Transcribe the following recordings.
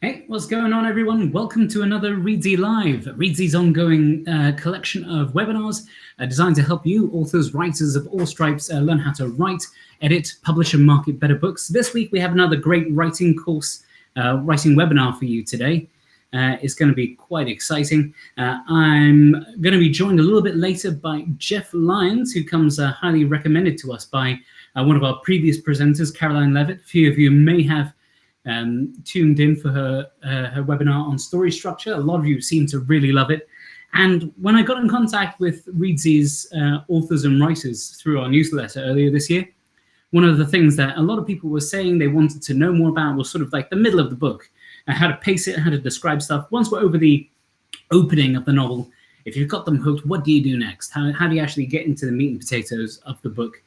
Hey, what's going on, everyone? Welcome to another Reedsy Live, Reedsy's ongoing collection of webinars designed to help you, authors, writers of all stripes, learn how to write, edit, publish, and market better books. This week, we have another great writing course, writing webinar for you today. It's going to be quite exciting. I'm going to be joined a little bit later by Jeff Lyons, who comes highly recommended to us by one of our previous presenters, Caroline Levitt. A few of you may have tuned in for her webinar on story structure. A lot of you seem to really love it. And when I got in contact with Reedsy's authors and writers through our newsletter earlier this year, one of the things that a lot of people were saying they wanted to know more about was sort of like the middle of the book, how to pace it, how to describe stuff. Once we're over the opening of the novel, if you've got them hooked, what do you do next? How do you actually get into the meat and potatoes of the book,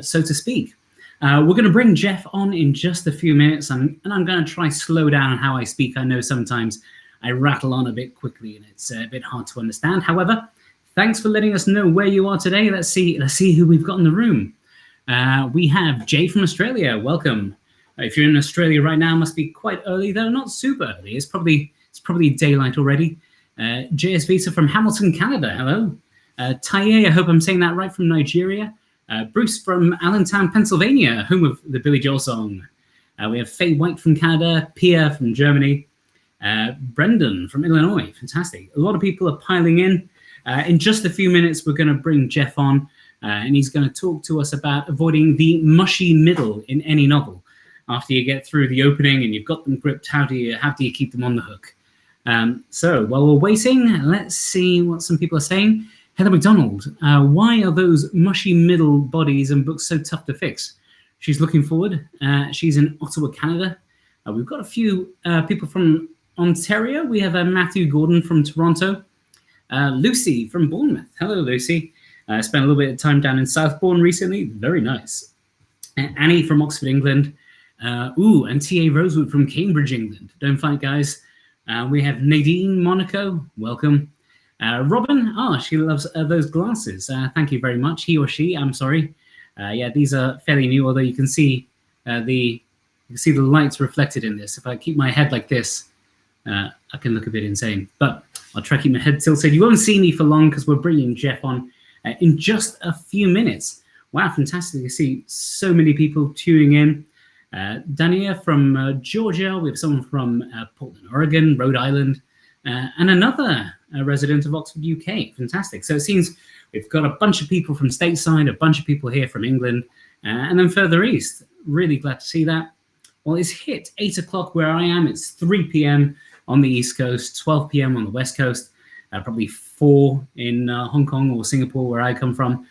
so to speak? We're going to bring Jeff on in just a few minutes, and I'm going to try slow down how I speak. I know sometimes I rattle on a bit quickly, and it's a bit hard to understand. However, thanks for letting us know where you are today. Let's see who we've got in the room. We have Jay from Australia. Welcome. If you're in Australia right now, it must be quite early, though not super early. It's probably daylight already. JS Visa from Hamilton, Canada. Hello. Taye, I hope I'm saying that right, from Nigeria. Bruce from Allentown, Pennsylvania, home of the Billy Joel song. We have Faye White from Canada, Pia from Germany, Brendan from Illinois. Fantastic. A lot of people are piling in. In just a few minutes, we're going to bring Jeff on, and he's going to talk to us about avoiding the mushy middle in any novel. After you get through the opening and you've got them gripped, how do you keep them on the hook? So while we're waiting, let's see what some people are saying. Heather McDonald, why are those mushy middle bodies and books so tough to fix? She's looking forward. She's in Ottawa, Canada. We've got a few people from Ontario. We have Matthew Gordon from Toronto. Lucy from Bournemouth. Hello, Lucy. I spent a little bit of time down in Southbourne recently. Very nice. Annie from Oxford, England. And T.A. Rosewood from Cambridge, England. Don't fight, guys. We have Nadine Monaco. Welcome. Robin, she loves those glasses. Thank you very much. He or she, I'm sorry. Yeah, these are fairly new, although you can see the lights reflected in this. If I keep my head like this, I can look a bit insane. But I'll try to keep my head tilted. You won't see me for long because we're bringing Jeff on in just a few minutes. Wow, fantastic to see so many people tuning in. Dania from Georgia. We have someone from Portland, Oregon, Rhode Island, and another resident of Oxford, UK. Fantastic. So it seems we've got a bunch of people from stateside, a bunch of people here from England, and then further east. Really glad to see that. Well, it's hit 8 o'clock where I am. It's 3 p.m. on the East Coast, 12 p.m. on the West Coast, probably 4 in Hong Kong or Singapore where I come from.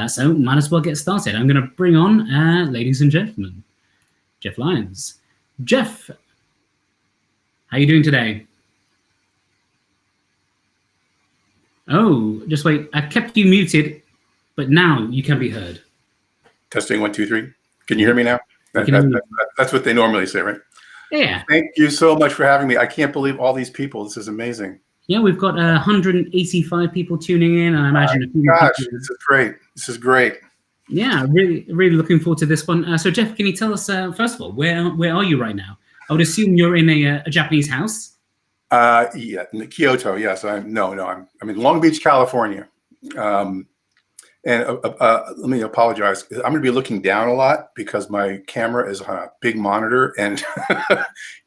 So might as well get started. I'm going to bring on, ladies and gentlemen, Jeff Lyons. Jeff, how are you doing today? Oh, just wait. I've kept you muted, but now you can be heard. Testing 1, 2, 3. Can you hear me now? That's what they normally say, right? Yeah. Thank you so much for having me. I can't believe all these people. This is amazing. Yeah, we've got 185 people tuning in, and I imagine a few gosh, people. This is great. This is great. Yeah, really looking forward to this one. So, Jeff, can you tell us, first of all, where are you right now? I would assume you're in a Japanese house. Yeah, in Kyoto. Yes, I'm in Long Beach, California. And let me apologize. I'm going to be looking down a lot because my camera is on a big monitor, and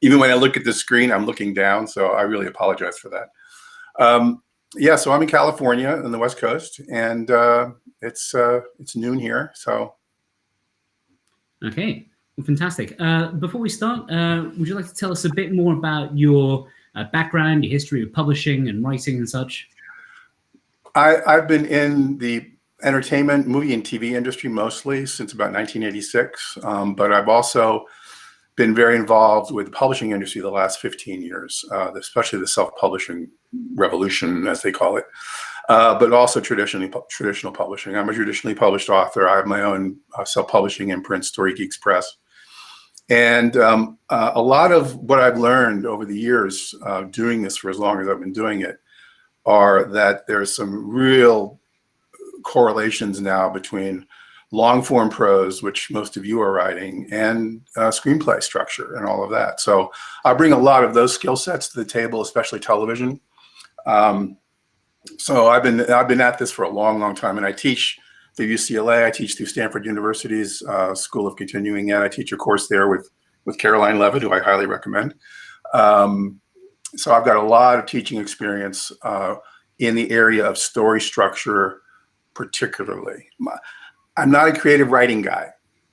even when I look at the screen, I'm looking down. So I really apologize for that. Yeah, so I'm in California on the West Coast, and it's noon here. So. Okay, well, fantastic. Before we start, would you like to tell us a bit more about your background, your history of publishing and writing and such? I've been in the entertainment, movie, and TV industry mostly since about 1986, but I've also been very involved with the publishing industry the last 15 years, especially the self-publishing revolution, as they call it, but also traditional publishing. I'm a traditionally published author. I have my own self-publishing imprint, Story Geeks Press. And a lot of what I've learned over the years doing this for as long as I've been doing it are that there's some real correlations now between long form prose, which most of you are writing, and screenplay structure and all of that. So I bring a lot of those skill sets to the table, especially television. So I've been at this for a long, long time, and I teach through UCLA. I teach through Stanford University's School of Continuing Ed. I teach a course there with Caroline Levitt, who I highly recommend. So I've got a lot of teaching experience in the area of story structure, particularly. I'm not a creative writing guy.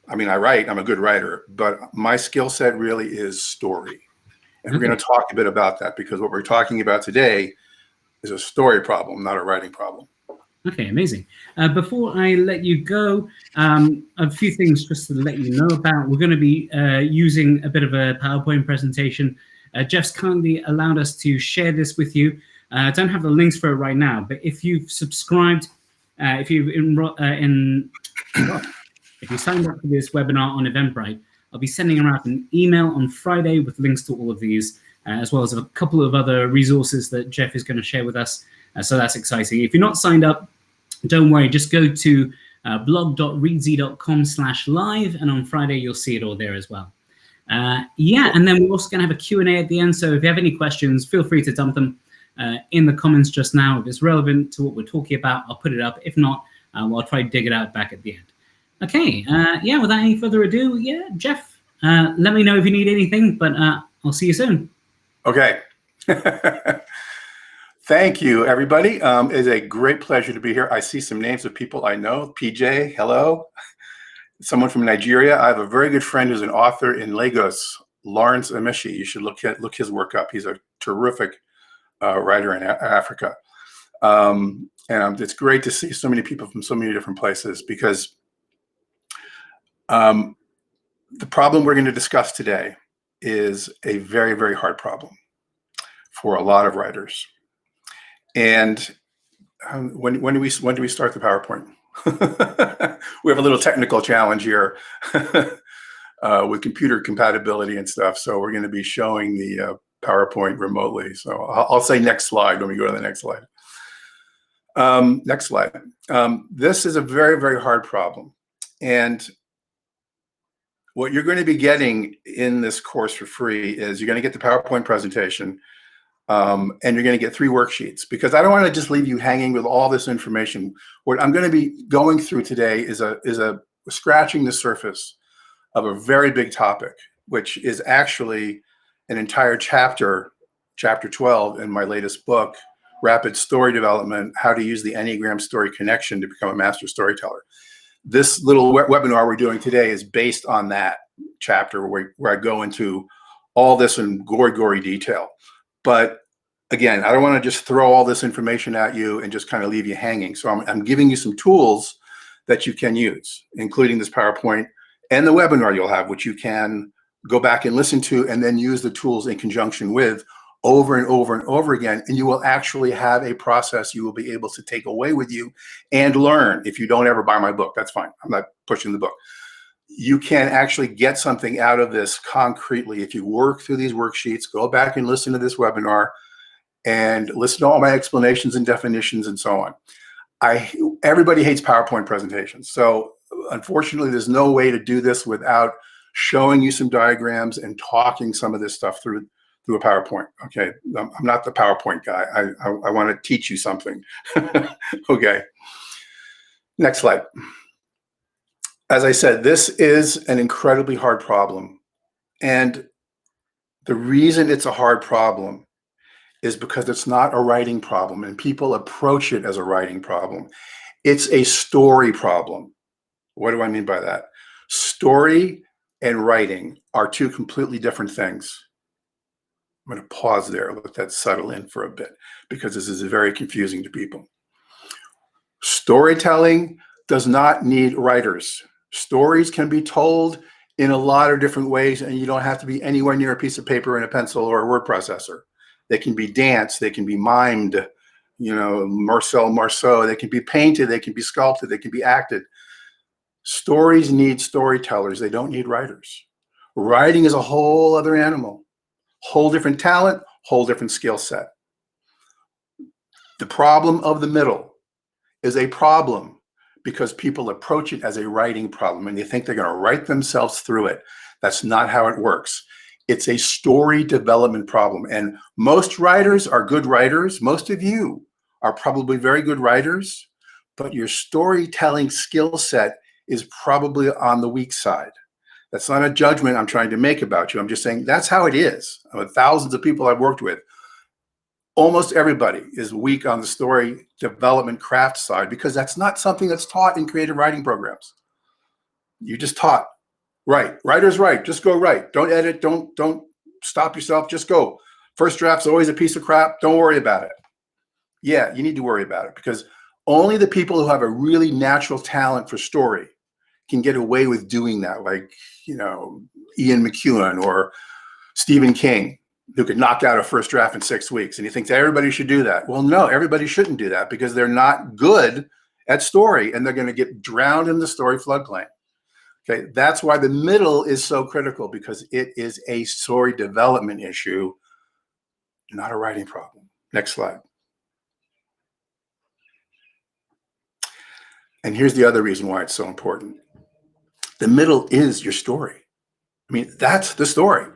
I mean, I write, I'm a good writer, but my skill set really is story. And we're going to talk a bit about that, because what we're talking about today is a story problem, not a writing problem. Okay, amazing. Before I let you go, a few things just to let you know about. We're going to be using a bit of a PowerPoint presentation. Jeff's kindly allowed us to share this with you. I don't have the links for it right now, but if you've subscribed, if you signed up for this webinar on Eventbrite, I'll be sending around an email on Friday with links to all of these, as well as a couple of other resources that Jeff is going to share with us. So that's exciting. If you're not signed up, don't worry, just go to blog.reedsy.com/live, and on Friday you'll see it all there as well. Yeah, and then we're also going to have a Q&A at the end, so if you have any questions, feel free to dump them in the comments just now. If it's relevant to what we're talking about, I'll put it up. If not, I'll try to dig it out back at the end. Okay, yeah, without any further ado, yeah, Jeff, let me know if you need anything, but I'll see you soon. Okay. Thank you, everybody. It's a great pleasure to be here. I see some names of people I know. PJ, hello. Someone from Nigeria. I have a very good friend who's an author in Lagos, Lawrence Mushy. You should look his work up. He's a terrific writer in Africa. And it's great to see so many people from so many different places, because the problem we're going to discuss today is a very, very hard problem for a lot of writers. And when do we start the PowerPoint? We have a little technical challenge here with computer compatibility and stuff. So we're going to be showing the PowerPoint remotely. So I'll say next slide when we go to the next slide. Next slide. This is a very, very hard problem. And what you're going to be getting in this course for free is you're going to get the PowerPoint presentation, and you're going to get 3 worksheets, because I don't want to just leave you hanging with all this information. What I'm going to be going through today is a scratching the surface of a very big topic, which is actually an entire chapter 12 in my latest book, Rapid Story Development: How to Use the Enneagram Story Connection to Become a Master Storyteller. This little webinar we're doing today is based on that chapter, where I go into all this in gory detail. But again, I don't want to just throw all this information at you and just kind of leave you hanging. So I'm giving you some tools that you can use, including this PowerPoint and the webinar you'll have, which you can go back and listen to, and then use the tools in conjunction with over and over and over again. And you will actually have a process you will be able to take away with you and learn. If you don't ever buy my book, that's fine. I'm not pushing the book. You can actually get something out of this concretely if you work through these worksheets, go back and listen to this webinar, and listen to all my explanations and definitions and so on. Everybody hates PowerPoint presentations. So unfortunately, there's no way to do this without showing you some diagrams and talking some of this stuff through a PowerPoint. Okay, I'm not the PowerPoint guy. I want to teach you something. Okay, next slide. As I said, this is an incredibly hard problem. And the reason it's a hard problem is because it's not a writing problem, and people approach it as a writing problem. It's a story problem. What do I mean by that? Story and writing are 2 completely different things. I'm going to pause there, let that settle in for a bit, because this is very confusing to people. Storytelling does not need writers. Stories can be told in a lot of different ways, and you don't have to be anywhere near a piece of paper and a pencil or a word processor. They can be danced, they can be mimed, you know, Marceau, they can be painted, they can be sculpted, they can be acted. Stories need storytellers, they don't need writers. Writing is a whole other animal, whole different talent, whole different skill set. The problem of the middle is a problem because people approach it as a writing problem and they think they're going to write themselves through it. That's not how it works. It's a story development problem. And most writers are good writers. Most of you are probably very good writers, but your storytelling skill set is probably on the weak side. That's not a judgment I'm trying to make about you. I'm just saying that's how it is. With thousands of people I've worked with, almost everybody is weak on the story development craft side because that's not something that's taught in creative writing programs. You just taught, write. Writer's right. Just go write. Don't edit. Don't stop yourself. Just go. First draft's always a piece of crap. Don't worry about it. Yeah, you need to worry about it because only the people who have a really natural talent for story can get away with doing that, like, Ian McEwan or Stephen King, who could knock out a first draft in 6 weeks. And he thinks everybody should do that. Well, no, everybody shouldn't do that because they're not good at story and they're going to get drowned in the story floodplain. Okay, that's why the middle is so critical because it is a story development issue, not a writing problem. Next slide. And here's the other reason why it's so important. The middle is your story. I mean, that's the story.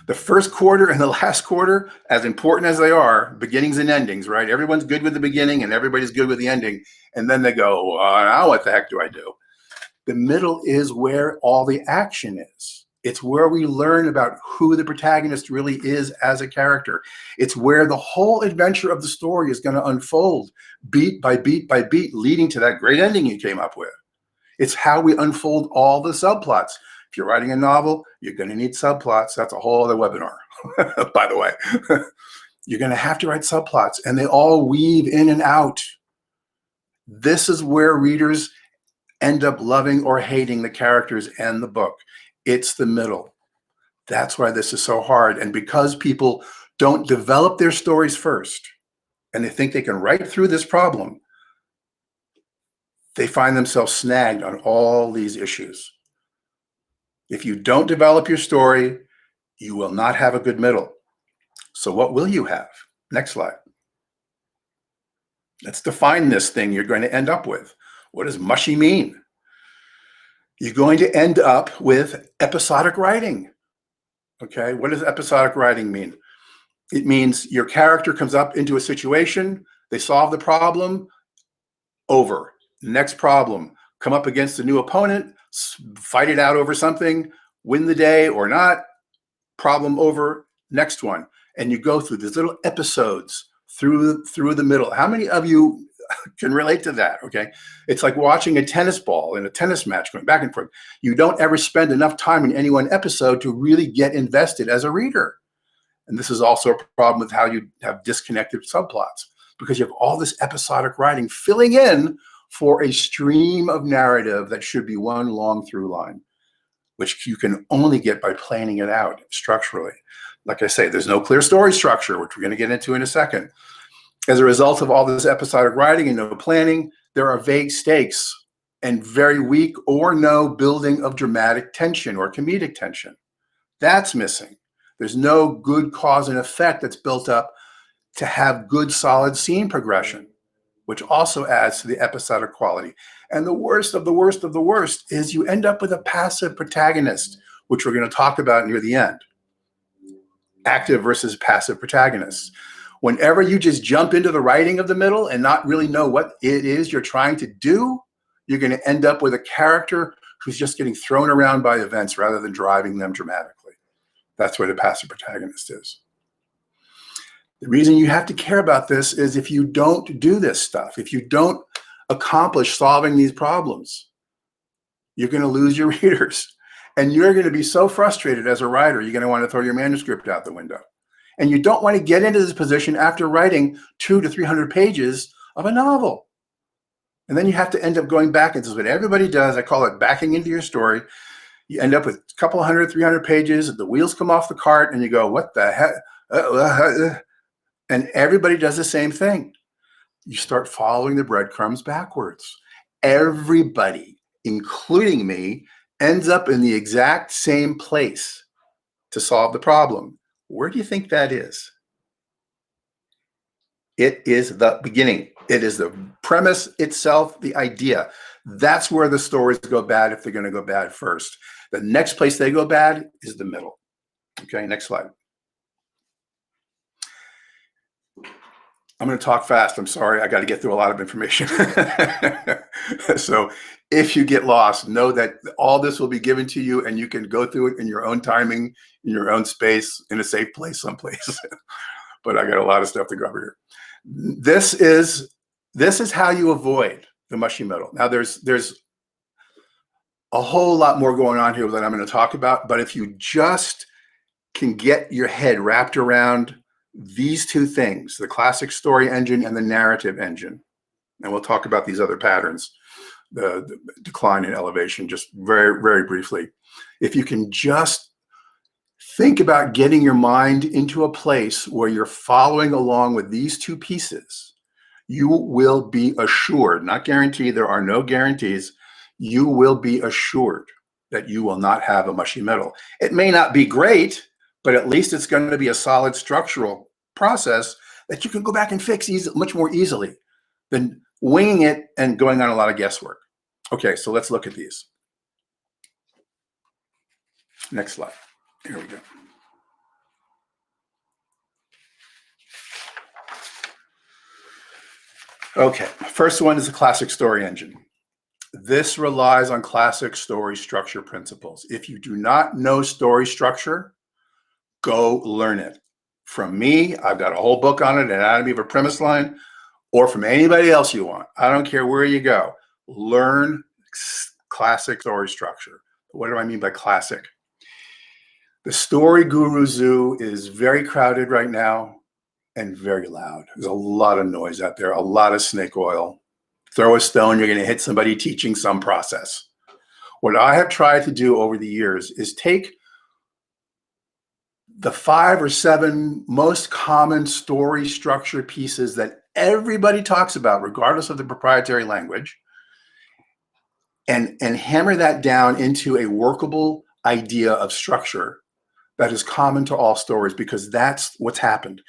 The first quarter and the last quarter, as important as they are, beginnings and endings, right? Everyone's good with the beginning and everybody's good with the ending. And then they go, now what the heck do I do? The middle is where all the action is. It's where we learn about who the protagonist really is as a character. It's where the whole adventure of the story is going to unfold beat by beat by beat, leading to that great ending you came up with. It's how we unfold all the subplots. If you're writing a novel, you're going to need subplots. That's a whole other webinar, by the way. You're going to have to write subplots, and they all weave in and out. This is where readers end up loving or hating the characters and the book. It's the middle. That's why this is so hard. And because people don't develop their stories first, and they think they can write through this problem, they find themselves snagged on all these issues. If you don't develop your story, you will not have a good middle. So what will you have? Next slide. Let's define this thing you're going to end up with. What does mushy mean? You're going to end up with episodic writing. Okay, what does episodic writing mean? It means your character comes up into a situation, they solve the problem, over. Next problem, come up against a new opponent, fight it out over something, win the day or not, problem over, next one. And you go through these little episodes through the middle. How many of you can relate to that? Okay, it's like watching a tennis ball in a tennis match going back and forth. You don't ever spend enough time in any one episode to really get invested as a reader. And this is also a problem with how you have disconnected subplots, because you have all this episodic writing filling in for a stream of narrative that should be one long through line, which you can only get by planning it out structurally. Like I say, there's no clear story structure, which we're going to get into in a second. As a result of all this episodic writing and no planning, there are vague stakes and very weak or no building of dramatic tension or comedic tension. That's missing. There's no good cause and effect that's built up to have good, solid scene progression, which also adds to the episodic quality. And the worst of the worst of the worst is you end up with a passive protagonist, which we're going to talk about near the end. Active versus passive protagonists. Whenever you just jump into the writing of the middle and not really know what it is you're trying to do, you're going to end up with a character who's just getting thrown around by events rather than driving them dramatically. That's where the passive protagonist is. The reason you have to care about this is if you don't do this stuff, if you don't accomplish solving these problems, you're going to lose your readers. And you're going to be so frustrated as a writer, you're going to want to throw your manuscript out the window. And you don't want to get into this position after writing 200 to 300 pages of a novel. And then you have to end up going back, and this is what everybody does. I call it backing into your story. You end up with a couple 100, 300 pages, the wheels come off the cart, and you go, what the heck? And everybody does the same thing. You start following the breadcrumbs backwards. Everybody, including me, ends up in the exact same place to solve the problem. Where do you think that is? It is the beginning. It is the premise itself, the idea. That's where the stories go bad if they're going to go bad first. The next place they go bad is the middle. Okay, next slide. I'm going to talk fast. I'm sorry. I got to get through a lot of information. So if you get lost, know that all this will be given to you and you can go through it in your own timing, in your own space, in a safe place someplace. But I got a lot of stuff to go over here. This is how you avoid the mushy middle. Now there's a whole lot more going on here that I'm going to talk about, but if you just can get your head wrapped around these two things, the classic story engine and the narrative engine, and we'll talk about these other patterns, the decline in elevation, just very, very briefly. If you can just think about getting your mind into a place where you're following along with these two pieces, you will be assured, not guaranteed, there are no guarantees, you will be assured that you will not have a mushy middle. It may not be great, but at least it's going to be a solid structural process that you can go back and fix much more easily than winging it and going on a lot of guesswork. Okay, so let's look at these. Next slide. Here we go. Okay, first one is the classic story engine. This relies on classic story structure principles. If you do not know story structure, go learn it. From me, I've got a whole book on it, Anatomy of a Premise Line, or from anybody else you want. I don't care where you go. Learn classic story structure. What do I mean by classic? The story guru zoo is very crowded right now and very loud. There's a lot of noise out there, a lot of snake oil. Throw a stone, you're going to hit somebody teaching some process. What I have tried to do over the years is take the 5 or 7 most common story structure pieces that everybody talks about, regardless of the proprietary language, and hammer that down into a workable idea of structure that is common to all stories, because that's what's happened.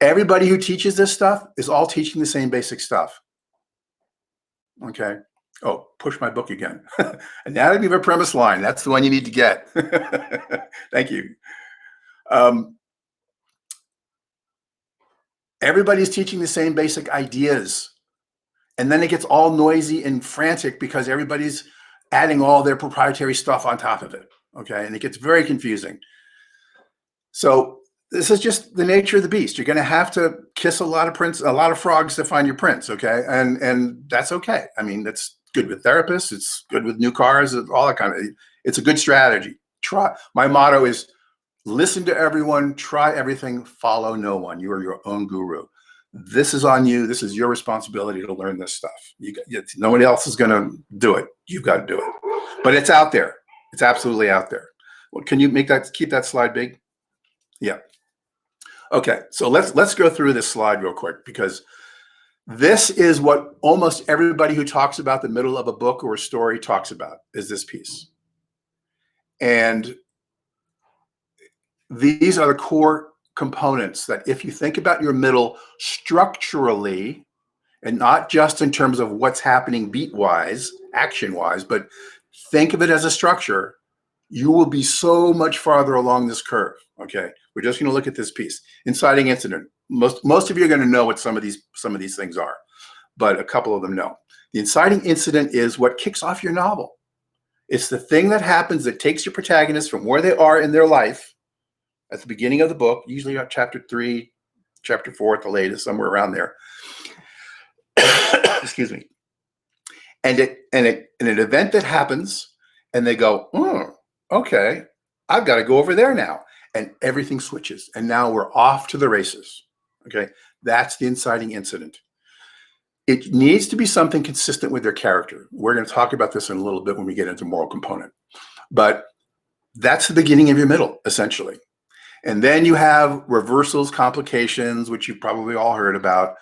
Everybody who teaches this stuff is all teaching the same basic stuff. Okay. Oh, push my book again. Anatomy of a Premise Line. That's the one you need to get. Thank you. Everybody's teaching the same basic ideas. And then it gets all noisy and frantic because everybody's adding all their proprietary stuff on top of it. Okay. And it gets very confusing. So this is just the nature of the beast. You're going to have to kiss a lot of frogs to find your prince. Okay. And that's okay. I mean, that's good with therapists. It's good with new cars, all that kind of, it's a good strategy. My motto is listen to everyone, try everything, follow no one. You are your own guru. This is on you. This is your responsibility to learn this stuff. Nobody else is going to do it. You've got to do it. But it's out there. It's absolutely out there. Well, can you keep that slide big? Yeah. Okay. So let's go through this slide real quick, because this is what almost everybody who talks about the middle of a book or a story talks about, is this piece. And these are the core components that if you think about your middle structurally, and not just in terms of what's happening beat-wise, action-wise, but think of it as a structure, you will be so much farther along this curve. Okay, we're just going to look at this piece. Inciting incident. Most of you are going to know what some of these things are, but a couple of them know. The inciting incident is what kicks off your novel. It's the thing that happens that takes your protagonist from where they are in their life at the beginning of the book, usually about chapter 3, chapter 4 at the latest, somewhere around there. Excuse me. And an event that happens, and they go, oh, okay, I've got to go over there now. And everything switches. And now we're off to the races. Okay, that's the inciting incident. It needs to be something consistent with their character. We're going to talk about this in a little bit when we get into moral component. But that's the beginning of your middle, essentially. And then you have reversals, complications, which you've probably all heard about.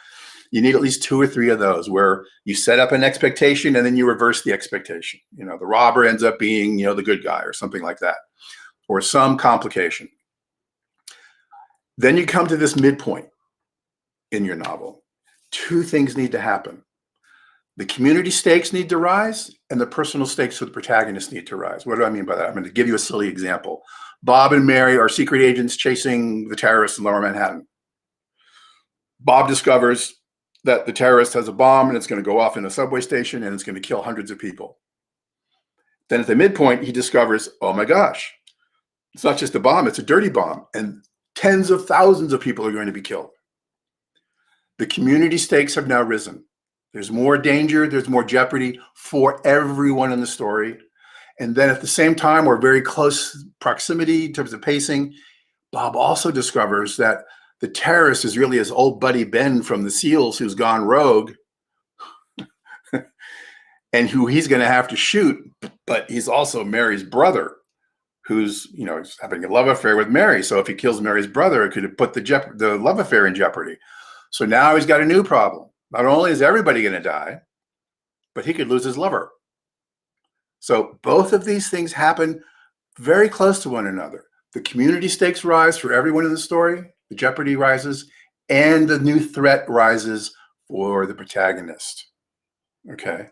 You need at least 2 or 3 of those, where you set up an expectation and then you reverse the expectation. You know, the robber ends up being, the good guy or something like that, or some complication. Then you come to this midpoint in your novel. 2 things need to happen. The community stakes need to rise, and the personal stakes for the protagonist need to rise. What do I mean by that? I'm going to give you a silly example. Bob and Mary are secret agents chasing the terrorists in Lower Manhattan. Bob discovers that the terrorist has a bomb and it's going to go off in a subway station and it's going to kill hundreds of people. Then at the midpoint, he discovers, oh my gosh, it's not just a bomb, it's a dirty bomb. And tens of thousands of people are going to be killed. The community stakes have now risen. There's more danger, there's more jeopardy for everyone in the story. And then at the same time, or very close proximity in terms of pacing, Bob also discovers that the terrorist is really his old buddy Ben from the SEALs who's gone rogue and who he's going to have to shoot. But he's also Mary's brother who's, having a love affair with Mary. So if he kills Mary's brother, it could have put the love affair in jeopardy. So now he's got a new problem. Not only is everybody going to die, but he could lose his lover. So both of these things happen very close to one another. The community stakes rise for everyone in the story, the jeopardy rises, and the new threat rises for the protagonist. Okay.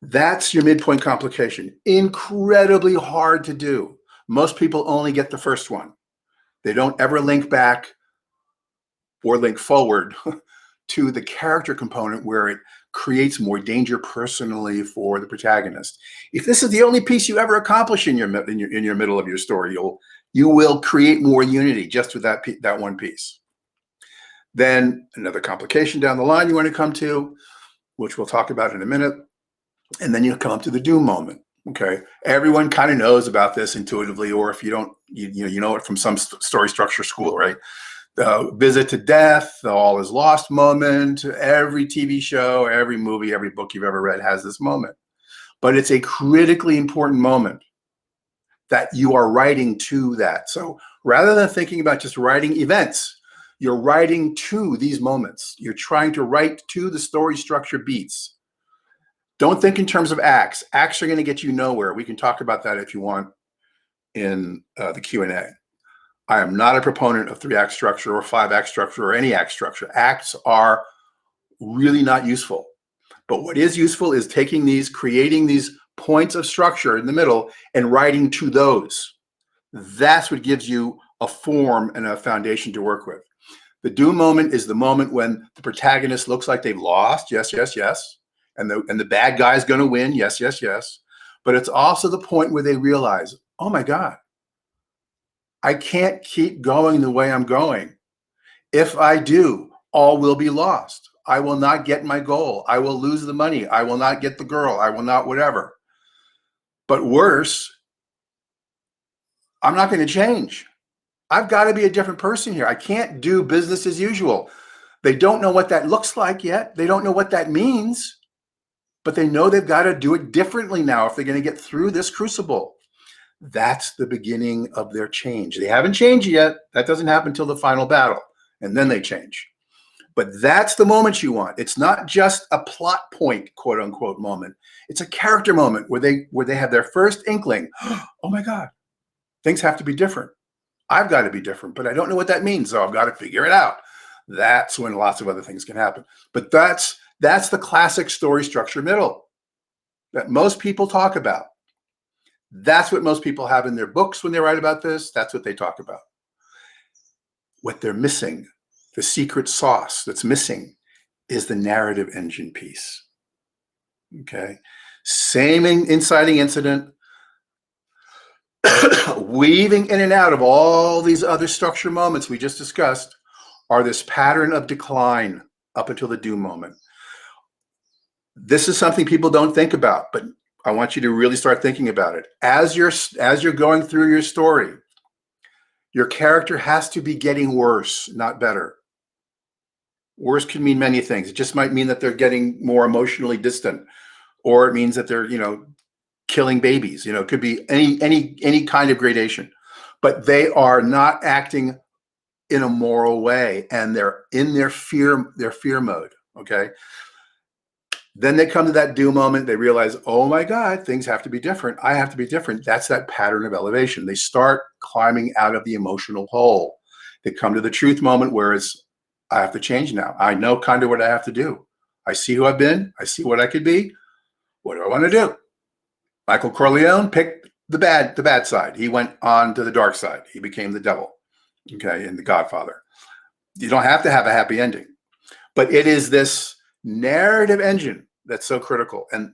That's your midpoint complication. Incredibly hard to do. Most people only get the first one. They don't ever link back or link forward to the character component where it creates more danger personally for the protagonist. If this is the only piece you ever accomplish in your middle of your story, you will create more unity just with that one piece. Then another complication down the line you want to come to, which we'll talk about in a minute, and then you come up to the doom moment. Okay, everyone kind of knows about this intuitively, or if you don't, you know it from some story structure school, right? The visit to death, the all is lost moment. Every TV show, every movie, every book you've ever read has this moment. But it's a critically important moment that you are writing to that. So rather than thinking about just writing events, you're writing to these moments. You're trying to write to the story structure beats. Don't think in terms of acts. Acts are going to get you nowhere. We can talk about that if you want in the Q&A. I am not a proponent of 3-act structure or 5-act structure or any act structure. Acts are really not useful. But what is useful is taking these, creating these points of structure in the middle and writing to those. That's what gives you a form and a foundation to work with. The doom moment is the moment when the protagonist looks like they've lost. Yes, yes, yes. And the bad guy's going to win. Yes, yes, yes. But it's also the point where they realize, oh my God, I can't keep going the way I'm going. If I do, all will be lost. I will not get my goal. I will lose the money. I will not get the girl. I will not whatever. But worse, I'm not going to change. I've got to be a different person here. I can't do business as usual. They don't know what that looks like yet. They don't know what that means. But they know they've got to do it differently now if they're going to get through this crucible. That's the beginning of their change. They haven't changed yet. That doesn't happen until the final battle, and then they change. But that's the moment you want. It's not just a plot point, quote unquote, moment. It's a character moment where they have their first inkling. Oh my God, things have to be different. I've got to be different, but I don't know what that means, so I've got to figure it out. That's when lots of other things can happen. But that's the classic story structure middle that most people talk about. That's what most people have in their books when they write about this. That's what they talk about. What they're missing, the secret sauce that's missing, is the narrative engine piece. Okay. Same inciting incident, weaving in and out of all these other structure moments we just discussed are this pattern of decline up until the doom moment. This is something people don't think about, but I want you to really start thinking about it. As you're going through your story, your character has to be getting worse, not better. Worse can mean many things. It just might mean that they're getting more emotionally distant, or it means that they're, killing babies. It could be any kind of gradation, but they are not acting in a moral way, and they're in their fear mode. Okay. Then they come to that doom moment. They realize, oh my God, things have to be different. I have to be different. That's that pattern of elevation. They start climbing out of the emotional hole. They come to the truth moment where I have to change now. I know kind of what I have to do. I see who I've been. I see what I could be. What do I want to do? Michael Corleone picked the bad side. He went on to the dark side. He became the devil, okay, in The Godfather. You don't have to have a happy ending, but it is this narrative engine that's so critical. And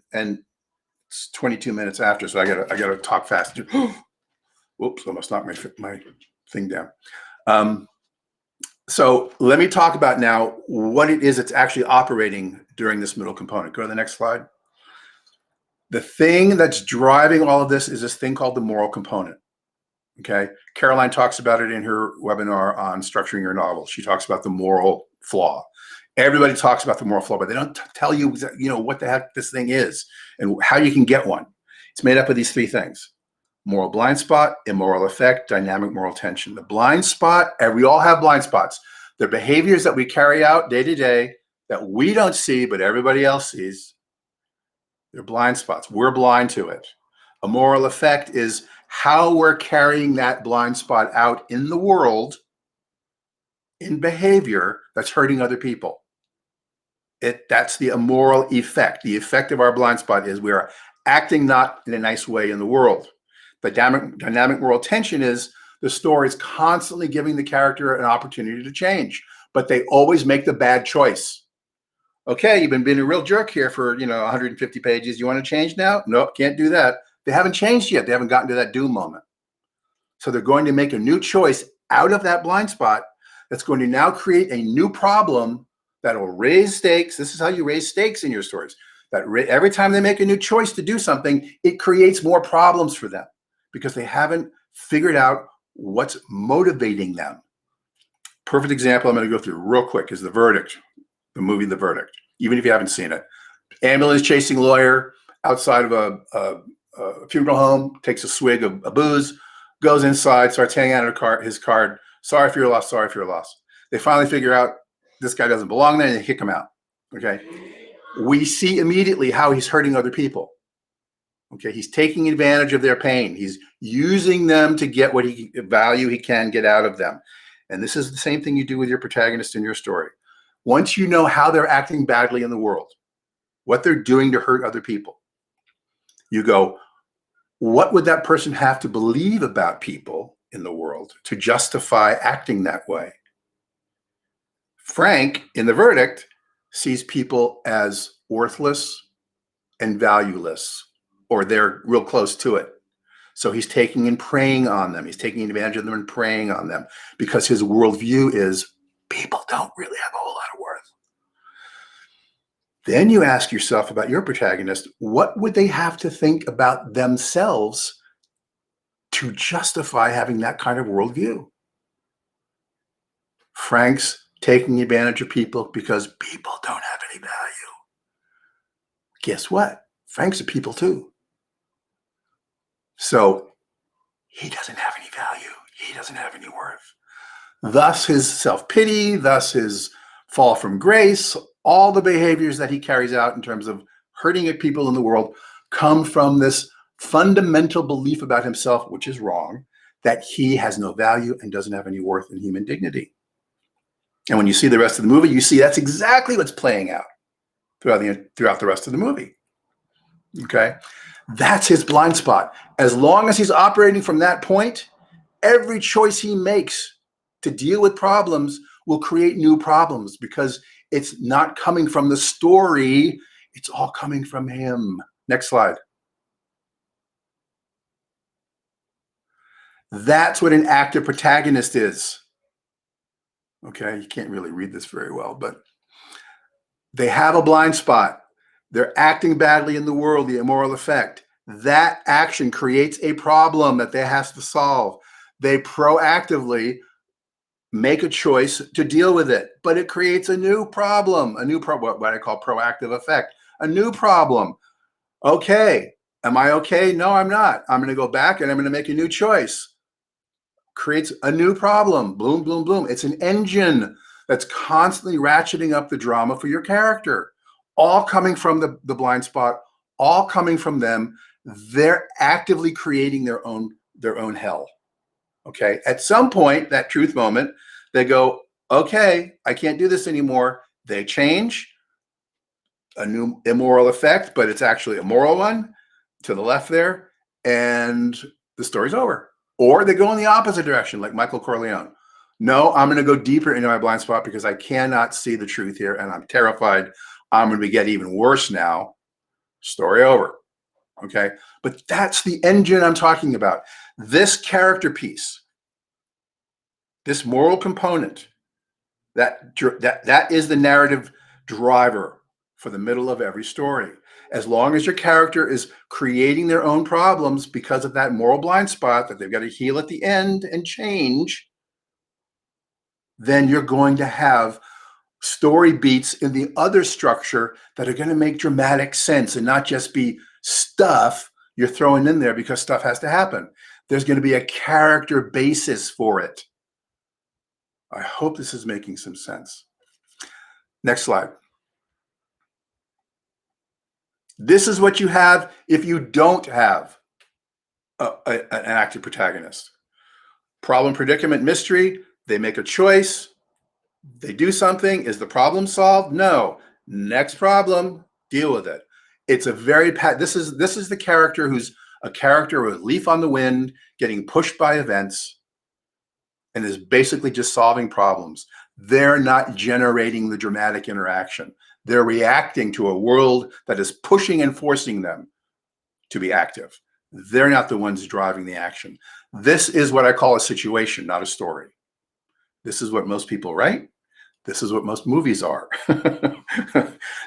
it's 22 minutes after, so I gotta talk fast. Whoops, almost knocked my thing down. So let me talk about now what it is that's actually operating during this middle component. Go to the next slide. The thing that's driving all of this is this thing called the moral component. Okay, Caroline talks about it in her webinar on structuring your novel. She talks about the moral flaw. Everybody talks about the moral flaw, but they don't tell you, what the heck this thing is and how you can get one. It's made up of these three things: moral blind spot, immoral effect, dynamic moral tension. The blind spot, and we all have blind spots. They're behaviors that we carry out day to day that we don't see, but everybody else sees. They're blind spots. We're blind to it. A moral effect is how we're carrying that blind spot out in the world in behavior that's hurting other people. That's the immoral effect. The effect of our blind spot is we're acting not in a nice way in the world. The dynamic moral tension is the story is constantly giving the character an opportunity to change, but they always make the bad choice. Okay, you've been being a real jerk here for 150 pages. You want to change now? Nope, can't do that. They haven't changed yet. They haven't gotten to that doom moment. So they're going to make a new choice out of that blind spot that's going to now create a new problem that will raise stakes. This is how you raise stakes in your stories. Every time they make a new choice to do something, it creates more problems for them because they haven't figured out what's motivating them. Perfect example I'm going to go through real quick is The Verdict, the movie The Verdict, even if you haven't seen it. Ambulance chasing lawyer outside of a funeral home, takes a swig of booze, goes inside, starts hanging out his card. Sorry for your loss. Sorry for your loss. They finally figure out this guy doesn't belong there and they kick him out. Okay. We see immediately how he's hurting other people. Okay. He's taking advantage of their pain. He's using them to get what value he can get out of them. And this is the same thing you do with your protagonist in your story. Once you know how they're acting badly in the world, what they're doing to hurt other people, you go, what would that person have to believe about people in the world to justify acting that way? Frank, in The Verdict, sees people as worthless and valueless, or they're real close to it. So he's taking and preying on them. He's taking advantage of them and preying on them because his worldview is people don't really have a whole lot of worth. Then you ask yourself about your protagonist, what would they have to think about themselves to justify having that kind of worldview? Frank's taking advantage of people because people don't have any value. Guess what? Frank's a people too. So he doesn't have any value. He doesn't have any worth. Thus his self-pity, thus his fall from grace, all the behaviors that he carries out in terms of hurting at people in the world come from this fundamental belief about himself, which is wrong, that he has no value and doesn't have any worth in human dignity. And when you see the rest of the movie, you see that's exactly what's playing out throughout the rest of the movie. Okay? That's his blind spot. As long as he's operating from that point, every choice he makes to deal with problems will create new problems because it's not coming from the story. It's all coming from him. Next slide. That's what an active protagonist is. Okay, you can't really read this very well, but they have a blind spot. They're acting badly in the world, the immoral effect. That action creates a problem that they have to solve. They proactively make a choice to deal with it, but it creates a new problem, what I call proactive effect, a new problem. Okay, am I okay? No, I'm not. I'm going to go back and I'm going to make a new choice. Creates a new problem. Bloom, bloom, bloom. It's an engine that's constantly ratcheting up the drama for your character, all coming from the blind spot, all coming from them. They're actively creating their own hell. Okay. At some point, that truth moment, they go, okay, I can't do this anymore. They change. a new immoral effect, but it's actually a moral one to the left there, and the story's over. Or they go in the opposite direction, like Michael Corleone. No, I'm going to go deeper into my blind spot because I cannot see the truth here, and I'm terrified I'm going to get even worse now. Story over. Okay, but that's the engine I'm talking about. This character piece, this moral component, that is the narrative driver for the middle of every story. As long as your character is creating their own problems because of that moral blind spot that they've got to heal at the end and change, then you're going to have story beats in the other structure that are going to make dramatic sense and not just be stuff you're throwing in there because stuff has to happen. There's going to be a character basis for it. I hope this is making some sense. Next slide. This is what you have if you don't have an active protagonist. Problem, predicament, mystery. They make a choice. They do something. Is the problem solved? No. Next problem. Deal with it. It's a very this is the character who's a character with a leaf on the wind, getting pushed by events, and is basically just solving problems. They're not generating the dramatic interaction. They're reacting to a world that is pushing and forcing them to be active. They're not the ones driving the action. This is what I call a situation, not a story. This is what most people write. This is what most movies are.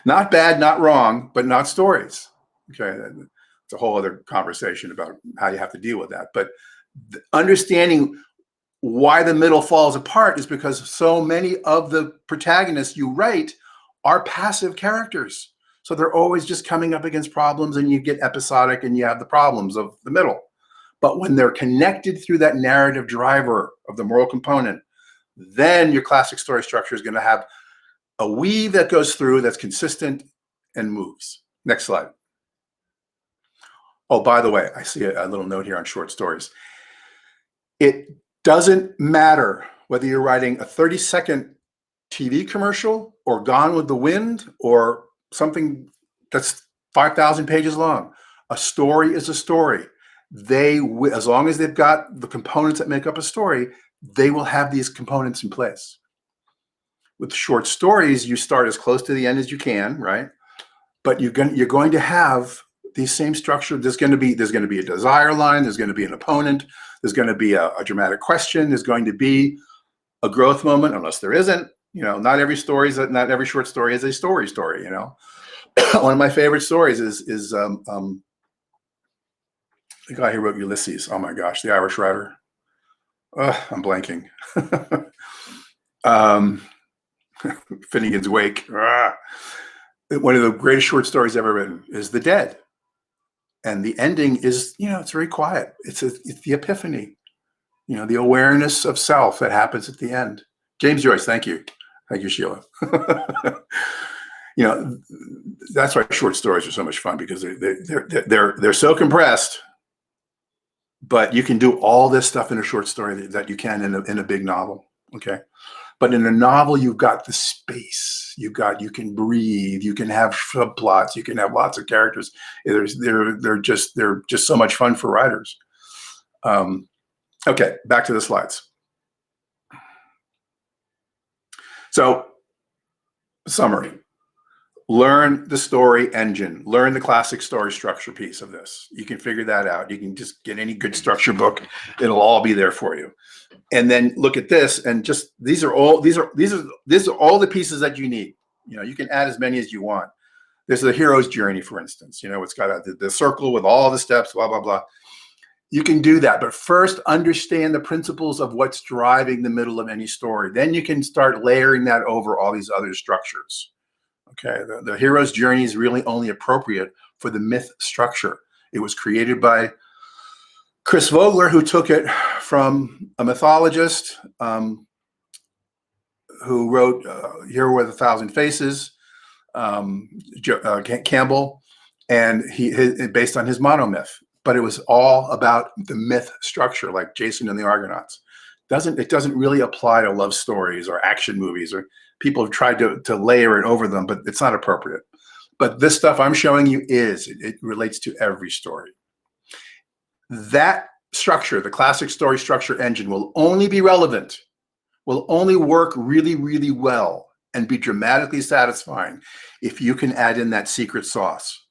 Not bad, not wrong, but not stories. Okay, it's a whole other conversation about how you have to deal with that. But understanding why the middle falls apart is because so many of the protagonists you write are passive characters. So they're always just coming up against problems, and you get episodic and you have the problems of the middle. But when they're connected through that narrative driver of the moral component, then your classic story structure is going to have a weave that goes through that's consistent and moves. Next slide. Oh, by the way, I see a little note here on short stories. It doesn't matter whether you're writing a 30-second TV commercial or Gone with the Wind or something that's 5,000 pages long. A story is a story. As long as they've got the components that make up a story, they will have these components in place. With short stories, you start as close to the end as you can, right? But you're going to have the same structure. There's going to be a desire line. There's going to be an opponent. There's going to be a dramatic question. There's going to be a growth moment, unless there isn't. Not every short story is a story. One of my favorite stories is the guy who wrote Ulysses. Oh my gosh, the Irish writer. I'm blanking. Finnegan's Wake. One of the greatest short stories ever written is The Dead. And the ending is, it's very quiet. It's the epiphany, the awareness of self that happens at the end. James Joyce, thank you. Thank you, Sheila. That's why short stories are so much fun, because they're so compressed, but you can do all this stuff in a short story that you can in a big novel. Okay. But in a novel, you've got the space. You can breathe. You can have subplots. You can have lots of characters. They're just so much fun for writers. Okay, back to the slides. So, summary. Learn the story engine. Learn the classic story structure piece of this. You can figure that out. You can just get any good structure book. It'll all be there for you. And then look at this, and just these are all the pieces that you need. You can add as many as you want. There's the hero's journey, for instance. It's got the circle with all the steps, blah blah blah. You can do that, but first understand the principles of what's driving the middle of any story. Then you can start layering that over all these other structures. Okay, the hero's journey is really only appropriate for the myth structure. It was created by Chris Vogler, who took it from a mythologist who wrote Hero with a Thousand Faces, Campbell, and based on his monomyth. But it was all about the myth structure, like Jason and the Argonauts. It doesn't really apply to love stories or action movies, or people have tried to layer it over them, but it's not appropriate. But this stuff I'm showing you it relates to every story. That structure, the classic story structure engine, will only be relevant, will only work really, really well and be dramatically satisfying if you can add in that secret sauce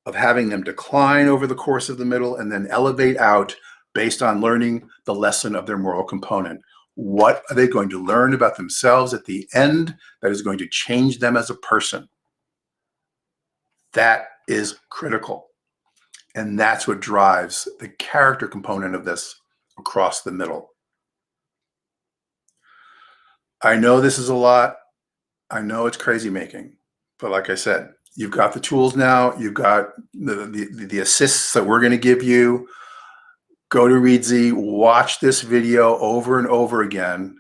of having them decline over the course of the middle and then elevate out based on learning the lesson of their moral component. What are they going to learn about themselves at the end that is going to change them as a person? That is critical. And that's what drives the character component of this across the middle. I know this is a lot. I know it's crazy making, but like I said, you've got the tools now. You've got the assists that we're going to give you. Go to Reedsy, watch this video over and over again.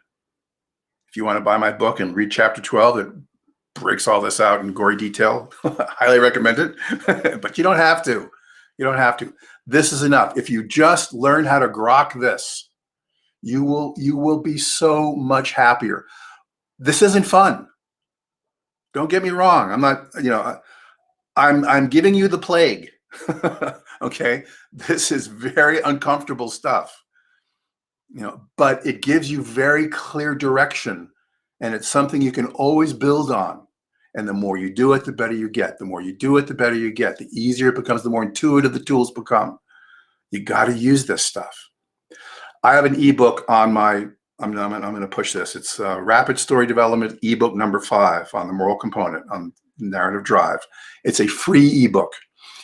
If you want to buy my book and read chapter 12, it breaks all this out in gory detail. Highly recommend it, but you don't have to. You don't have to. This is enough. If you just learn how to grok this, you will be so much happier. This isn't fun. Don't get me wrong. I'm not, I'm giving you the plague. Okay. This is very uncomfortable stuff, but it gives you very clear direction, and it's something you can always build on. And the more you do it, the better you get. The more you do it, the better you get. The easier it becomes, the more intuitive the tools become. You got to use this stuff. I have an ebook on my, I'm going to push this. It's Rapid Story Development ebook number 5 on the moral component, on narrative drive. It's a free ebook.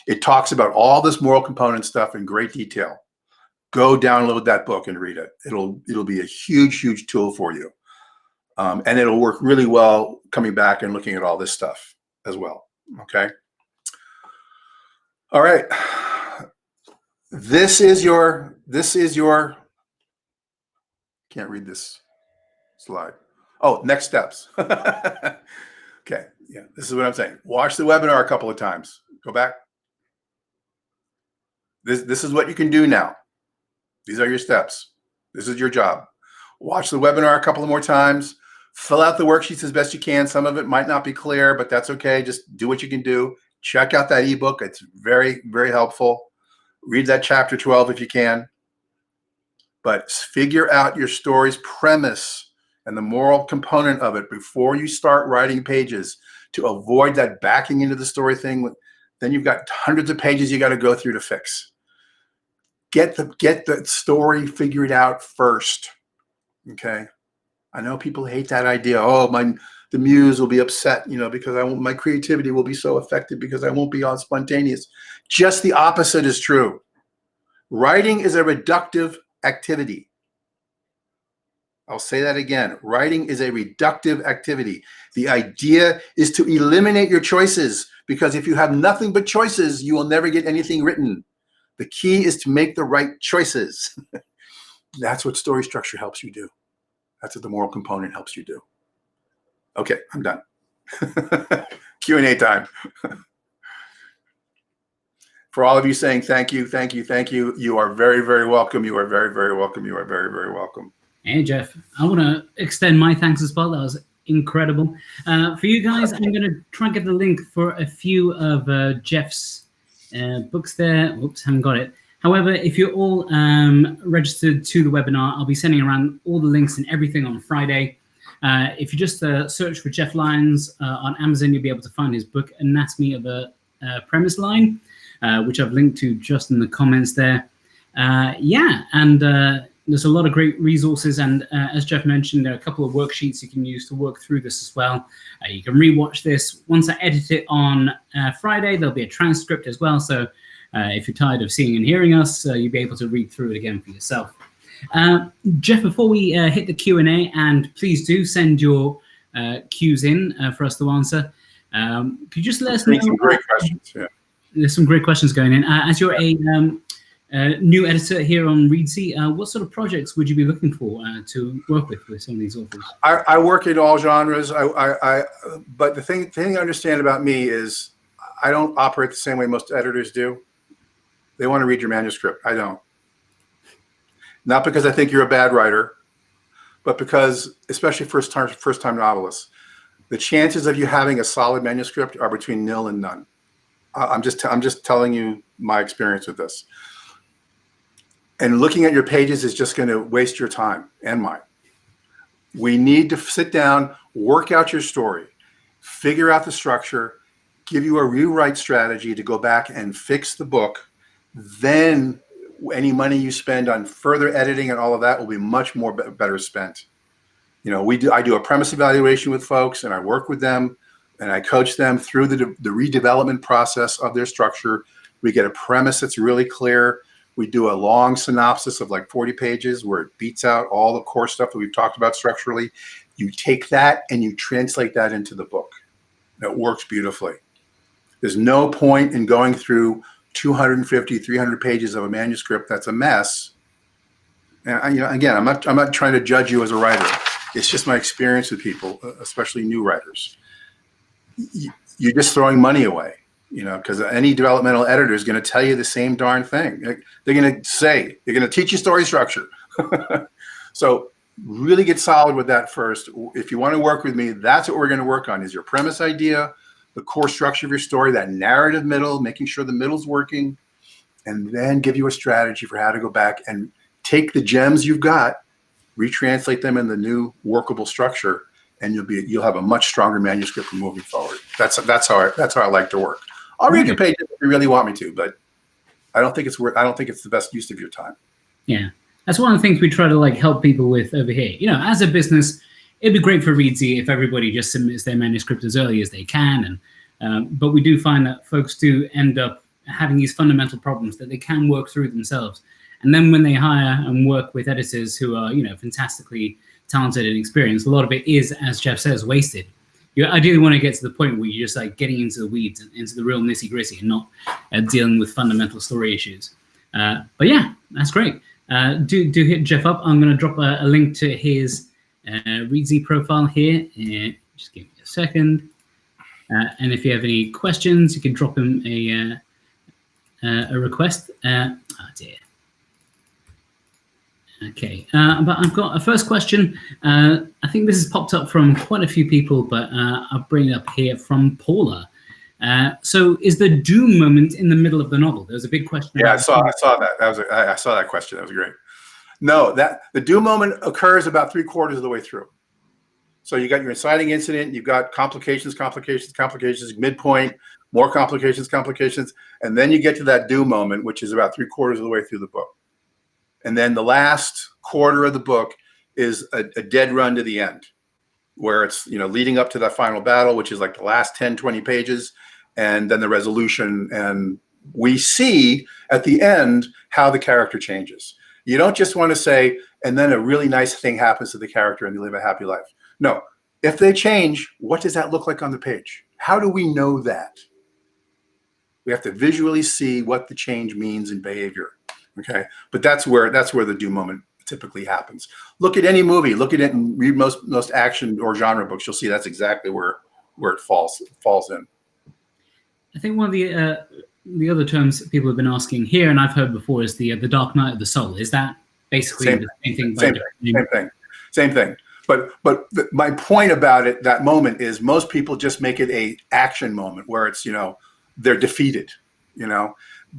It talks about all this moral component stuff in great detail. Go download that book and read it. It'll be a huge, huge tool for you. And it'll work really well coming back and looking at all this stuff as well. Okay. All right. This is your, can't read this slide. Oh, next steps. Okay. Yeah. This is what I'm saying. Watch the webinar a couple of times. Go back. This is what you can do now. These are your steps. This is your job. Watch the webinar a couple of more times. Fill out the worksheets as best you can. Some of it might not be clear, but that's okay. Just do what you can do. Check out that ebook. It's very, very helpful. Read that chapter 12 if you can. But figure out your story's premise and the moral component of it before you start writing pages to avoid that backing into the story thing. Then you've got hundreds of pages you got to go through to fix. Get the story figured out first. Okay. I know people hate that idea. Oh, the muse will be upset, because my creativity will be so affected because I won't be all spontaneous. Just the opposite is true. Writing is a reductive activity. I'll say that again. Writing is a reductive activity. The idea is to eliminate your choices, because if you have nothing but choices, you will never get anything written. The key is to make the right choices. That's what story structure helps you do. That's what the moral component helps you do. Okay, I'm done. Q&A time. For all of you saying thank you, thank you, thank you. You are very, very welcome. You are very, very welcome. You are very, very welcome. Hey, Jeff. I want to extend my thanks as well. That was incredible. For you guys, I'm going to try and get the link for a few of Jeff's books there. Oops, haven't got it. However, if you're all registered to the webinar, I'll be sending around all the links and everything on Friday. If you just search for Jeff Lyons on Amazon, you'll be able to find his book, Anatomy of a Premise Line, which I've linked to just in the comments there. There's a lot of great resources. And as Jeff mentioned, there are a couple of worksheets you can use to work through this as well. You can rewatch this. Once I edit it on Friday, there'll be a transcript as well. So if you're tired of seeing and hearing us, you'll be able to read through it again for yourself. Jeff, before we hit the Q&A, and please do send your cues in for us to answer. Could you just let us know? Some great questions, yeah. There's some great questions going in. As you're a new editor here on Reedsy, what sort of projects would you be looking for to work with some of these authors? I work in all genres. But the thing to understand about me is I don't operate the same way most editors do. They want to read your manuscript. I don't. Not because I think you're a bad writer, but because, especially first-time novelists, the chances of you having a solid manuscript are between nil and none. I'm just telling you my experience with this. And looking at your pages is just going to waste your time and mine. We need to sit down, work out your story, figure out the structure, give you a rewrite strategy to go back and fix the book. Then any money you spend on further editing and all of that will be much more better spent. You know, I do a premise evaluation with folks, and I work with them, and I coach them through the redevelopment process of their structure. We get a premise that's really clear. We do a long synopsis of like 40 pages where it beats out all the core stuff that we've talked about structurally. You take that and you translate that into the book. And it works beautifully. There's no point in going through 250, 300 pages of a manuscript that's a mess. And again, I'm not trying to judge you as a writer. It's just my experience with people, especially new writers. You're just throwing money away, because any developmental editor is going to tell you the same darn thing. They're going to say, they're going to teach you story structure. So really get solid with that first. If you want to work with me, that's what we're going to work on, is your premise idea, the core structure of your story, that narrative middle, making sure the middle's working, and then give you a strategy for how to go back and take the gems you've got, retranslate them in the new workable structure, and you'll have a much stronger manuscript for moving forward. That's how I like to work. I'll read your pages if you really want me to, but I don't think it's the best use of your time. Yeah. That's one of the things we try to help people with over here. As a business, it'd be great for Reedsy if everybody just submits their manuscript as early as they can. But we do find that folks do end up having these fundamental problems that they can work through themselves. And then when they hire and work with editors who are, fantastically talented and experienced, a lot of it is, as Jeff says, wasted. You ideally want to get to the point where you're just getting into the weeds, into the real nitty gritty, and not dealing with fundamental story issues. But yeah, that's great. Do hit Jeff up. I'm going to drop a link to his Reedsy profile here. Just give me a second. And if you have any questions, you can drop him a request. Oh dear. Okay, but I've got a first question. I think this has popped up from quite a few people, but I'll bring it up here from Paula. So is the doom moment in the middle of the novel? There's a big question. Yeah, I saw that. I saw that question. That was great. No, the doom moment occurs about 3/4 of the way through. So you got your inciting incident, you've got complications, midpoint, more complications, and then you get to that doom moment, which is about 3/4 of the way through the book. And then the last quarter of the book is a dead run to the end, where it's, leading up to that final battle, which is like the last 10, 20 pages, and then the resolution. And we see at the end how the character changes. You don't just want to say, and then a really nice thing happens to the character and they live a happy life. No, if they change, what does that look like on the page? How do we know that? We have to visually see what the change means in behavior. Okay, but that's where the doom moment typically happens. Look at any movie, look at it, and read most action or genre books. You'll see that's exactly where it falls in. I think one of the other terms people have been asking here, and I've heard before, is the dark night of the soul. Is that basically the same thing? Same thing. But my point about it, that moment, is most people just make it a action moment where it's, they're defeated.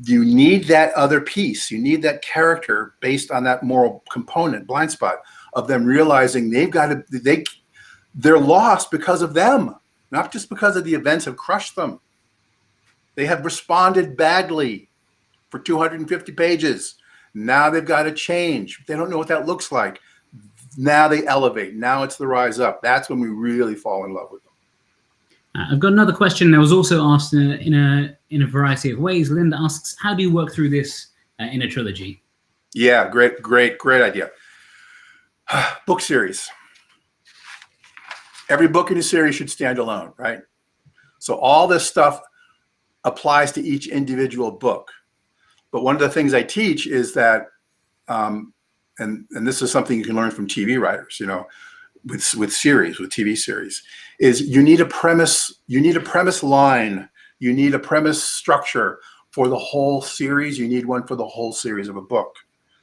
You need that other piece. You need that character based on that moral component, blind spot, of them realizing they're lost because of them, not just because of the events have crushed them. They have responded badly for 250 pages. Now they've got to change. They don't know what that looks like. Now they elevate. Now it's the rise up. That's when we really fall in love with them. I've got another question that was also asked in a variety of ways. Linda asks, how do you work through this in a trilogy? Yeah, great idea. Book series. Every book in a series should stand alone, right? So all this stuff applies to each individual book. But one of the things I teach is that, and this is something you can learn from TV writers, with TV series, is you need a premise line, you need a premise structure for the whole series. You need one for the whole series of a book.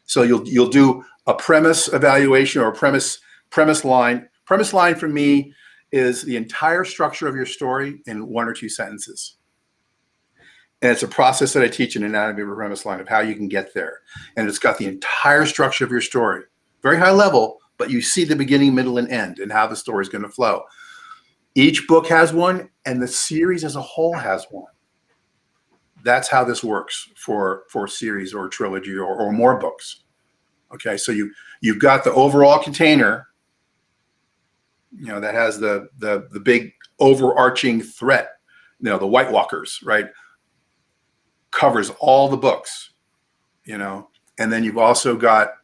So you'll do a premise evaluation or a premise line. Premise line for me is the entire structure of your story in 1 or 2 sentences. And it's a process that I teach in Anatomy of a Premise line of how you can get there. And it's got the entire structure of your story, very high level, but you see the beginning, middle, and end and how the story is going to flow. Each book has one, and the series as a whole has one. That's how this works for series or trilogy or more books. Okay, so you've got the overall container, that has the big overarching threat, the White Walkers, right? Covers all the books, and then you've also got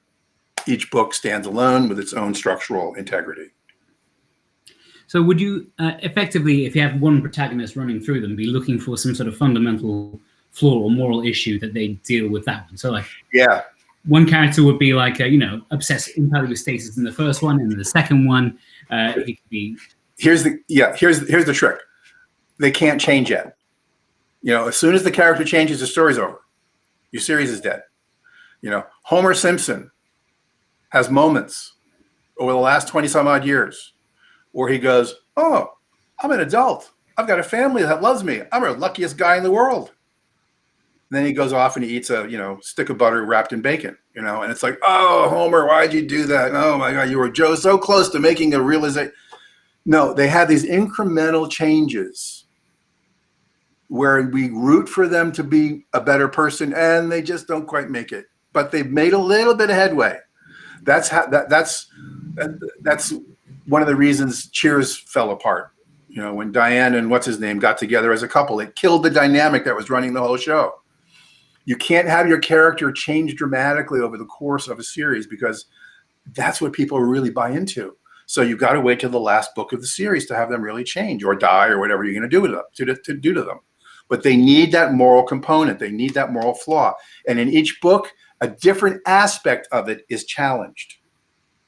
each book stands alone with its own structural integrity. So would you effectively, if you have one protagonist running through them, be looking for some sort of fundamental flaw or moral issue that they deal with that one? So like, yeah, one character would be like, obsessed entirely with stasis in the first one, and the second one, he could be. Here's the trick. They can't change yet. As soon as the character changes, the story's over. Your series is dead. Homer Simpson has moments over the last 20 some odd years where he goes, oh, I'm an adult. I've got a family that loves me. I'm the luckiest guy in the world. And then he goes off and he eats a, stick of butter wrapped in bacon, and it's like, oh, Homer, why'd you do that? Oh my God, you were Joe so close to making a realization. No, they have these incremental changes where we root for them to be a better person and they just don't quite make it, but they've made a little bit of headway. That's one of the reasons Cheers fell apart. When Diane and what's his name got together as a couple, it killed the dynamic that was running the whole show. You can't have your character change dramatically over the course of a series because that's what people really buy into. So you've got to wait till the last book of the series to have them really change or die or whatever you're going to do with them, to do to them. But they need that moral component. They need that moral flaw. And in each book, a different aspect of it is challenged.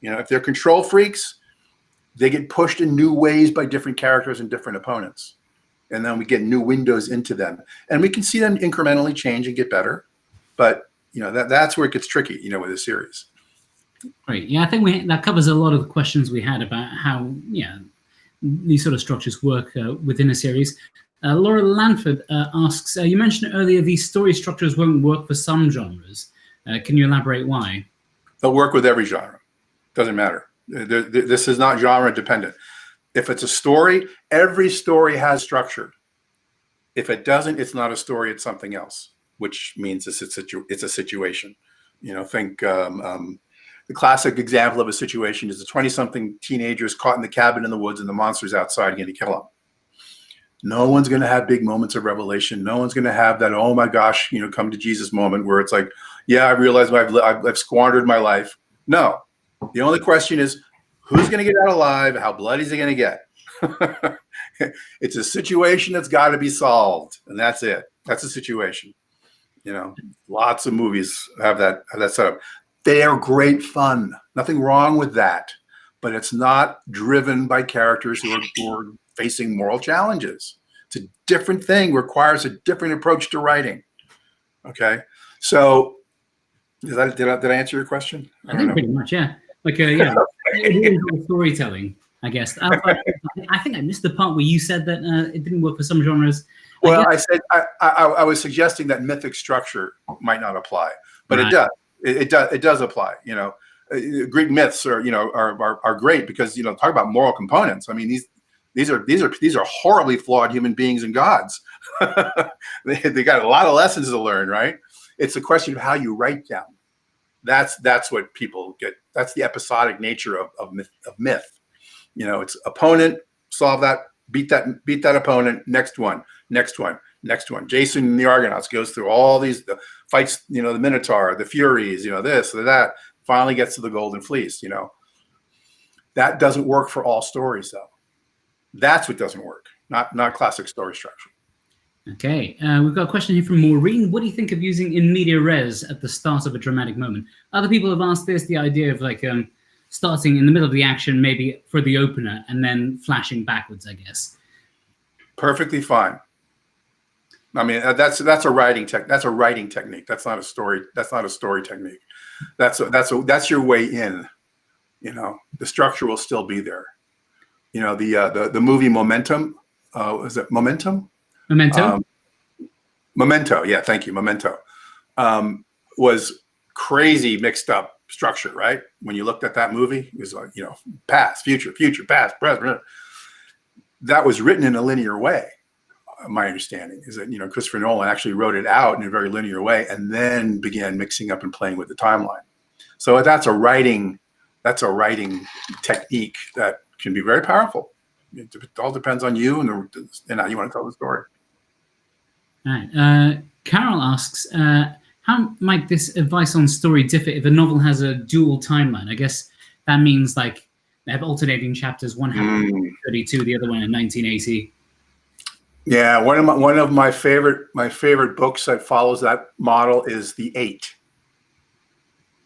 If they're control freaks, they get pushed in new ways by different characters and different opponents. And then we get new windows into them. And we can see them incrementally change and get better. But, that's where it gets tricky, with a series. Great. Yeah, I think that covers a lot of the questions we had about how, these sort of structures work within a series. Laura Lanford asks, you mentioned earlier these story structures won't work for some genres. Can you elaborate why? They'll work with every genre. Doesn't matter. This is not genre dependent. If it's a story, every story has structure. If it doesn't, it's not a story, it's something else, which means it's a situation. Think the classic example of a situation is the 20-something teenagers caught in the cabin in the woods and the monster's outside going to kill them. No one's going to have big moments of revelation. No one's going to have that, oh my gosh, come to Jesus moment where it's like, yeah, I realize I've squandered my life. No, the only question is, who's going to get out alive? How bloody is it going to get? It's a situation that's got to be solved, and that's it. That's a situation. Lots of movies have that setup. They are great fun. Nothing wrong with that, but it's not driven by characters who are facing moral challenges. It's a different thing. Requires a different approach to writing. Okay, so did I answer your question? I think pretty much, yeah. It is storytelling, I guess. I think I missed the part where you said that it didn't work for some genres. Well, I said I was suggesting that mythic structure might not apply, but right. It does apply. Greek myths are great because talk about moral components. I mean these are horribly flawed human beings and gods. they got a lot of lessons to learn, right? It's a question of how you write them. That's what people get. That's the episodic nature of myth. It's opponent, solve that, beat that opponent, next one. Jason and the Argonauts goes through all these fights, the Minotaur, the Furies, this or that, finally gets to the Golden Fleece. That doesn't work for all stories though. That's what doesn't work, not classic story structure. Okay, we've got a question here from Maureen. What do you think of using in media res at the start of a dramatic moment? Other people have asked this, the idea of starting in the middle of the action, maybe for the opener, and then flashing backwards, I guess. Perfectly fine. I mean, that's a writing technique. That's not a story. That's not a story technique. That's your way in. The structure will still be there. You know, the movie Momentum. Was it Momentum? Memento. Memento. Yeah, thank you. Memento was crazy mixed up structure, right? When you looked at that movie, it was like, you know, past, future, future, past, present. That was written in a linear way. My understanding is that, you know, Christopher Nolan actually wrote it out in a very linear way and then began mixing up and playing with the timeline. So that's a writing technique that can be very powerful. It all depends on you and how you want to tell the story. All right. Carol asks, how might this advice on story differ if a novel has a dual timeline? I guess that means like they have alternating chapters. One happened in 32, the other one in 1980. Yeah, one of my favorite books that follows that model is The Eight.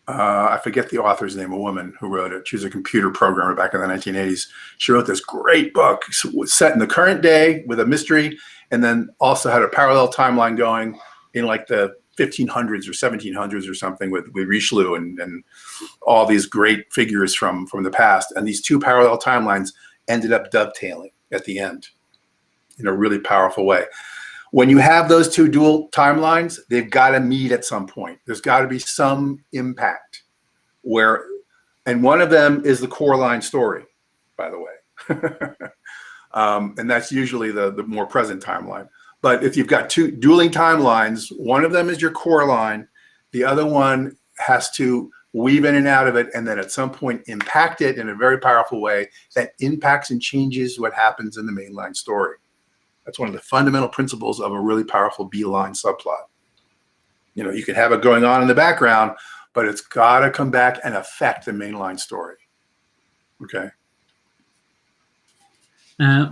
I forget the author's name, a woman who wrote it. She was a computer programmer back in the 1980s. She wrote this great book set in the current day with a mystery, and then also had a parallel timeline going in like the 1500s or 1700s or something with Richelieu and all these great figures from the past. And these two parallel timelines ended up dovetailing at the end in a really powerful way. When you have those two dual timelines, they've got to meet at some point. There's got to be some impact and one of them is the core line story, by the way. And that's usually the more present timeline. But if you've got two dueling timelines, one of them is your core line. The other one has to weave in and out of it, and then at some point impact it in a very powerful way that impacts and changes what happens in the mainline story. That's one of the fundamental principles of a really powerful B-line subplot. You know, you can have it going on in the background, but it's got to come back and affect the mainline story. Okay.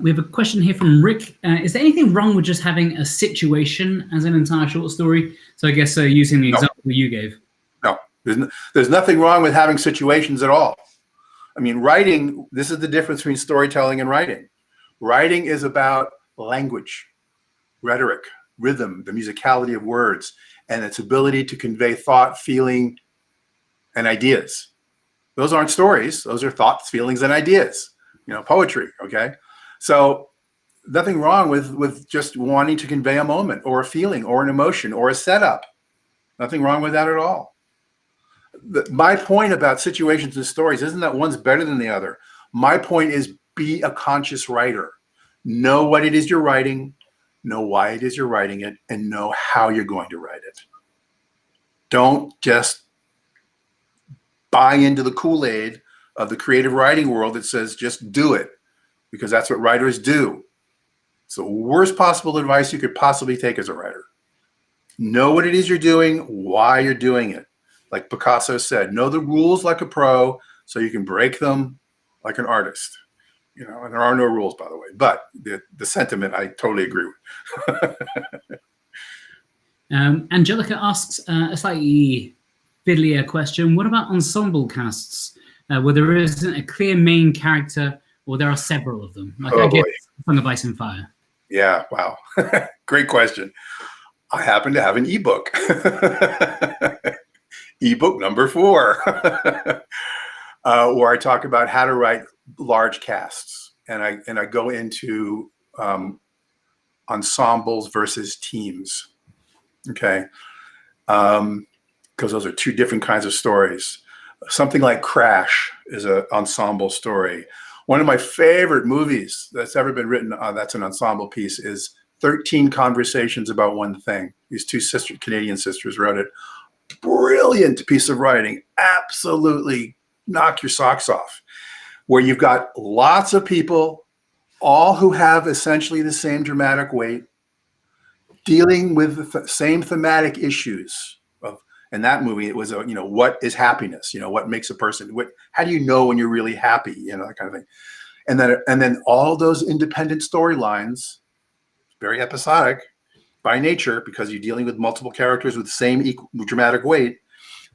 We have a question here from Rick. Is there anything wrong with just having a situation as an entire short story? So I guess using the example you gave. No, there's nothing wrong with having situations at all. I mean, writing, this is the difference between storytelling and writing. Writing is about language, rhetoric, rhythm, the musicality of words, and its ability to convey thought, feeling, and ideas. Those aren't stories. Those are thoughts, feelings, and ideas. You know, poetry, okay? So nothing wrong with just wanting to convey a moment or a feeling or an emotion or a setup. Nothing wrong with that at all. My point about situations and stories isn't that one's better than the other. My point is be a conscious writer. Know what it is you're writing, know why it is you're writing it, and know how you're going to write it. Don't just buy into the Kool-Aid of the creative writing world that says just do it, because that's what writers do. It's the worst possible advice you could possibly take as a writer. Know what it is you're doing, why you're doing it. Like Picasso said, know the rules like a pro so you can break them like an artist. You know, and there are no rules, by the way, but the sentiment I totally agree with. Angelica asks a slightly fiddlier question. What about ensemble casts where there isn't a clear main character or there are several of them? Like I guess Song of Ice and Fire. Yeah, wow. Great question. I happen to have an ebook. Ebook number 4, where I talk about how to write large casts, and I go into ensembles versus teams. Okay, because those are two different kinds of stories. Something like Crash is an ensemble story. One of my favorite movies that's ever been written, that's an ensemble piece, is 13 Conversations About One Thing. These two Canadian sisters wrote it. Brilliant piece of writing. Absolutely knock your socks off. Where you've got lots of people, all who have essentially the same dramatic weight, dealing with the same thematic issues. In that movie, it was, what is happiness? What makes a person? How do you know when you're really happy? That kind of thing. And then all those independent storylines, very episodic by nature, because you're dealing with multiple characters with the same dramatic weight.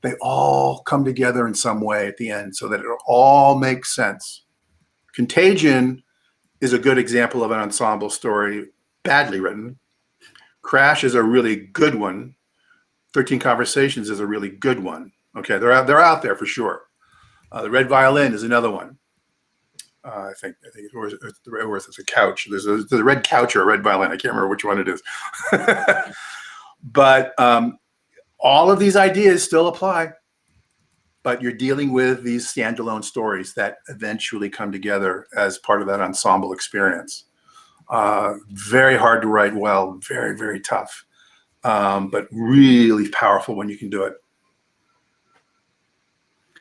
They all come together in some way at the end, so that it all makes sense. Contagion is a good example of an ensemble story, badly written. Crash is a really good one. 13 Conversations is a really good one. Okay, they're out there for sure. The Red Violin is another one. I think or it's a couch. There's a red couch or a red violin. I can't remember which one it is. But all of these ideas still apply. But you're dealing with these standalone stories that eventually come together as part of that ensemble experience. Very hard to write well, very, very tough, but really powerful when you can do it.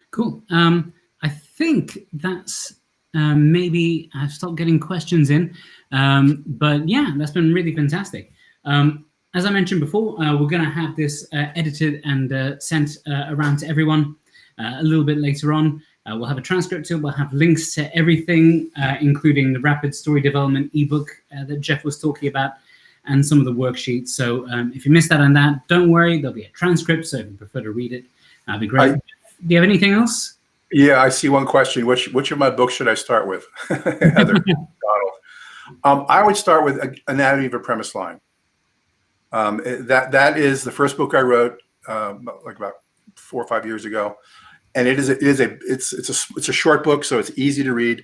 Cool. I think that's maybe I've stopped getting questions in, but yeah, that's been really fantastic. As I mentioned before, we're going to have this edited and sent around to everyone a little bit later on. We'll have a transcript to it. We'll have links to everything, including the rapid story development ebook that Jeff was talking about, and some of the worksheets. So if you missed out on that, don't worry. There'll be a transcript, so if you prefer to read it, that'd be great. Do you have anything else? Yeah, I see one question. Which of my books should I start with? Heather Donald. I would start with Anatomy of a Premise Line. That is the first book I wrote like about 4 or 5 years ago. And it's a short book, so it's easy to read.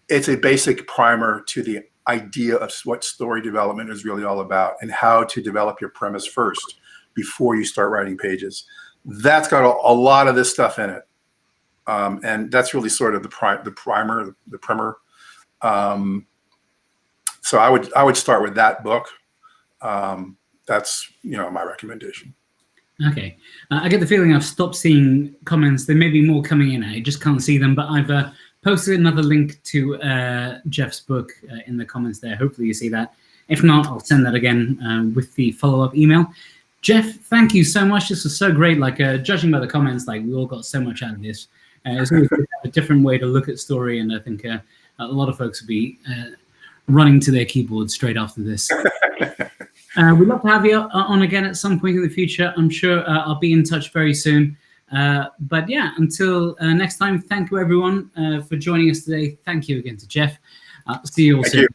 It's a basic primer to the idea of what story development is really all about and how to develop your premise first before you start writing pages. That's got a lot of this stuff in it, and that's really sort of the primer. So I would start with that book. That's my recommendation. Okay. I get the feeling I've stopped seeing comments. There may be more coming in. I just can't see them, but I've posted another link to Jeff's book in the comments there. Hopefully you see that. If not, I'll send that again with the follow-up email. Jeff, thank you so much. This was so great. Like, judging by the comments, like, we all got so much out of this. It's always a different way to look at story, and I think a lot of folks will be running to their keyboards straight after this. We'd love to have you on again at some point in the future. I'm sure I'll be in touch very soon. But yeah, until next time, thank you everyone for joining us today. Thank you again to Jeff. See you all soon.